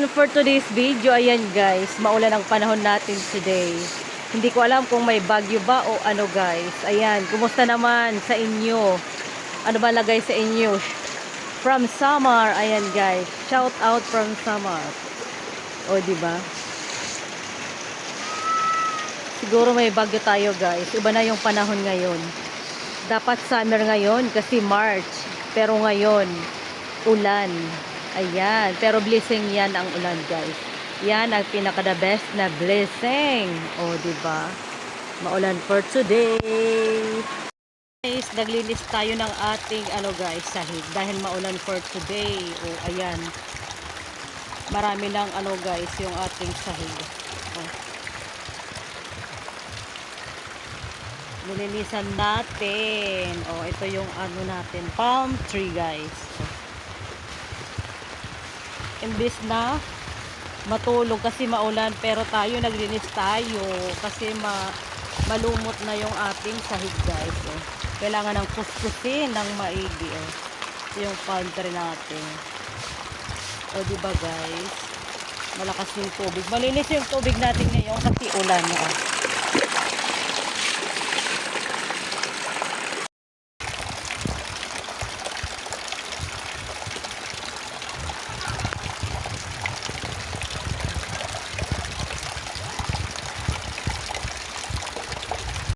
And for today's video, ayan guys, maulan ang panahon natin today. Hindi ko alam kung may bagyo ba o ano guys. Ayan, kumusta naman sa inyo? Ano ba lagay sa inyo? From Samar, ayan guys. Shout out from Samar. O, diba? Siguro may bagyo tayo guys. Iba na yung panahon ngayon. Dapat summer ngayon kasi March. Pero ngayon, ulan. Ayan. Pero blessing yan ang ulan guys. Yan ang pinaka the best na blessing. O, diba? Maulan for today. Guys, naglinis tayo ng ating guys, sahig. Dahil maulan for today. O, ayan. Marami lang guys, yung ating sahig. O. Nilinisan natin. O, ito yung natin. Palm tree guys. O. Imbis na matulog kasi maulan, pero tayo naglinis tayo kasi malumot na yung ating sahig guys. Oh. Kailangan ng kuskusin ng maigi. Oh. Ito yung palm tree natin. O diba guys, malakas yung tubig, malinis yung tubig natin ngayon kasi ulan. Oh.